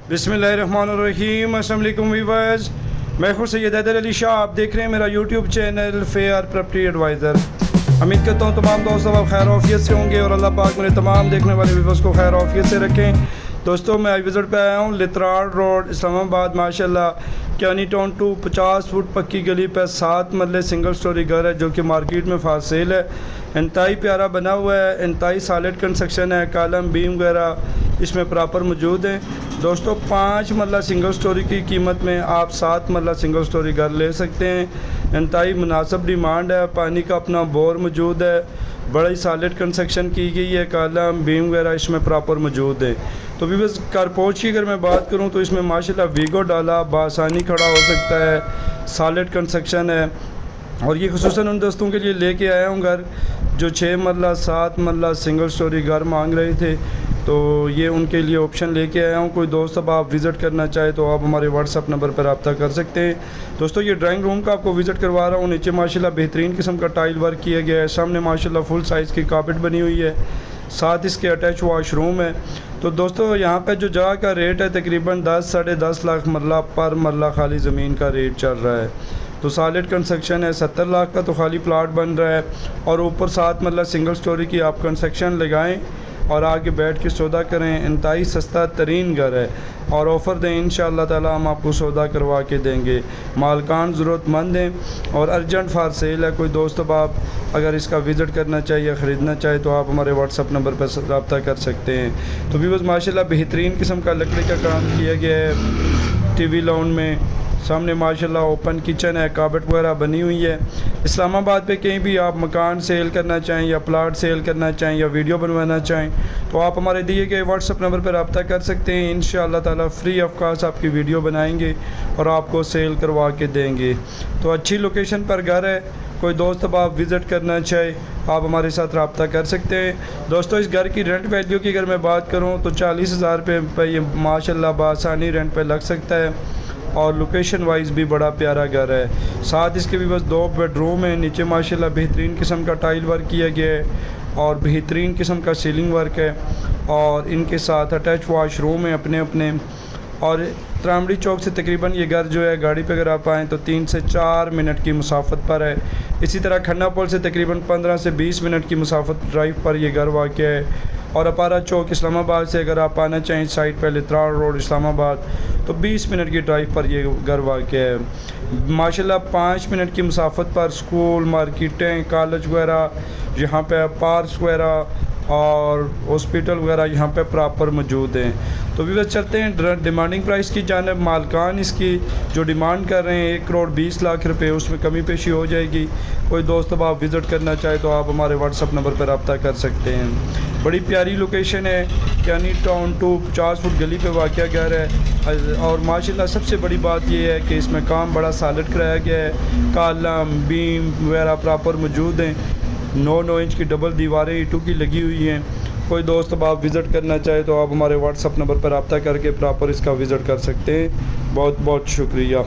बिस्मिल्लाहिर्रहमानिर्रहीम। अस्सलाम वालेकुम व्यूअर्स, मैं हूं सैयद हैदर अली शाह। आप देख रहे हैं मेरा YouTube channel fair property adviser. उम्मीद करता हूं तमाम दोस्त अब खैर आफियत से होंगे और अल्लाह पाक मेरे तमाम देखने वाले व्यूअर्स को खैर आफियत से रखें। दोस्तों, मैं आज विज़िट पे आया हूं लित्राड़ रोड इस्लामाबाद। माशाल्लाह कैनी टाउन टू 50 फुट पक्की गली पर 7 मरले सिंगल स्टोरी घर है जो कि मार्केट में फास्ट सेल है। इंतहाई प्यारा बना हुआ है, इंतहाई सॉलिड कंस्ट्रक्शन है, कॉलम बीम वगैरह इसमें प्रॉपर मौजूद हैं। दोस्तों, 5 मरला सिंगल स्टोरी की कीमत में आप 7 मरला सिंगल स्टोरी घर ले सकते हैं। इंतहाई मुनासिब डिमांड है, पानी का अपना बोर मौजूद है, बड़ी सॉलिड कंस्ट्रक्शन की गई है, कॉलम बीम वगैरह इसमें प्रॉपर मौजूद है। तो भी बस कारपोर्च की अगर मैं बात करूं तो इसमें माशाल्लाह वीगो डाला बआसानी खड़ा हो सकता है, सॉलिड कंस्ट्रक्शन है। और ये खुसूसन उन दोस्तों के लिए लेके आया हूँ घर जो 6 मरला 7 मरला सिंगल स्टोरी घर मांग रहे थे, तो ये उनके लिए ऑप्शन लेके आया हूँ। कोई दोस्त अब आप विज़िट करना चाहे तो आप हमारे व्हाट्सअप नंबर पर रब्ता कर सकते हैं। दोस्तों, ये ड्राइंग रूम का आपको विज़िट करवा रहा हूँ। नीचे माशाल्लाह बेहतरीन किस्म का टाइल वर्क किया गया है, सामने माशाल्लाह फुल साइज़ की कारपेट बनी हुई है, साथ इसके अटैच वॉशरूम है। तो दोस्तों, यहाँ पे जो जगह का रेट है तकरीबन 10 साढ़े 10 लाख मरला पर मरला खाली ज़मीन का रेट चल रहा है। तो सॉलिड कंस्ट्रक्शन है, 70 लाख का तो खाली प्लाट बन रहा है और ऊपर 7 मरला सिंगल स्टोरी की आप कंस्ट्रक्शन लगाएं और आगे बैठ के सौदा करें। इंतहाई सस्ता तरीन घर है और ऑफ़र दें, इंशाअल्लाह ताला हम आपको सौदा करवा के देंगे। मालकान ज़रूरतमंद हैं और अर्जेंट फार सेल है। कोई दोस्त अब आप अगर इसका विज़िट करना चाहिए, ख़रीदना चाहे तो आप हमारे व्हाट्सअप नंबर पर रब्ता कर सकते हैं। तो भी बस माशाल्लाह बेहतरीन किस्म का लकड़ी का काम किया गया है। टीवी लाउंज में सामने माशाल्लाह ओपन किचन है, कारपेट वगैरह बनी हुई है। इस्लामाबाद पे कहीं भी आप मकान सेल करना चाहें या प्लाट सेल करना चाहें या वीडियो बनवाना चाहें तो आप हमारे दिए गए व्हाट्सअप नंबर पर रब्ता कर सकते हैं। इंशाअल्लाह ताला फ्री ऑफ कॉस्ट आपकी वीडियो बनाएंगे और आपको सेल करवा के देंगे। तो अच्छी लोकेशन पर घर है, कोई दोस्त अब आप विज़िट करना चाहे आप हमारे साथ रब्ता कर सकते हैं। दोस्तों, इस घर की रेंट वैल्यू की अगर मैं बात करूँ तो 40,000 रुपये पर ये माशाल्लाह बआसानी रेंट पर लग सकता है और लोकेशन वाइज भी बड़ा प्यारा घर है। साथ इसके भी बस 2 बेडरूम हैं। नीचे माशाल्लाह बेहतरीन किस्म का टाइल वर्क किया गया है और बेहतरीन किस्म का सीलिंग वर्क है और इनके साथ अटैच वॉशरूम है अपने अपने। और त्रामड़ी चौक से तकरीबन ये घर जो है गाड़ी पे अगर आप आएँ तो 3 से 4 मिनट की मुसाफत पर है। इसी तरह खन्ना पुल से तकरीबन 15 से 20 मिनट की मुसाफत ड्राइव पर ये घर वाक़ है। और अपारा चौक इस्लामाबाद से अगर आप आना चाहें साइड पर लित्राड़ रोड इस्लामाबाद तो 20 मिनट की ड्राइव पर ये घर वाक़ है। माशाल्लाह 5 मिनट की मुसाफत पर स्कूल, मार्केटें, कॉलेज वगैरह यहाँ पे, पार्क्स वगैरह और हॉस्पिटल वगैरह यहाँ पे प्रॉपर मौजूद हैं। तो भी बस चलते हैं डिमांडिंग प्राइस की जानिब। मालकान इसकी जो डिमांड कर रहे हैं 1 करोड़ 20 लाख रुपए, उसमें कमी पेशी हो जाएगी। कोई दोस्त अब आप विज़िट करना चाहे तो आप हमारे व्हाट्सअप नंबर पर रब्ता कर सकते हैं। बड़ी प्यारी लोकेशन है, कैनी टाउन टू 50 फुट गली पे वाक़या घर है। और माशाल्लाह सबसे बड़ी बात यह है कि इसमें काम बड़ा सॉलिड कराया गया है, कॉलम बीम वगैरह प्रॉपर मौजूद हैं। 9 इंच की डबल दीवारें ईंटों की लगी हुई हैं। कोई दोस्त अब आप विज़िट करना चाहे तो आप हमारे व्हाट्सअप नंबर पर रब्ता करके प्रॉपर इसका विज़िट कर सकते हैं। बहुत बहुत शुक्रिया।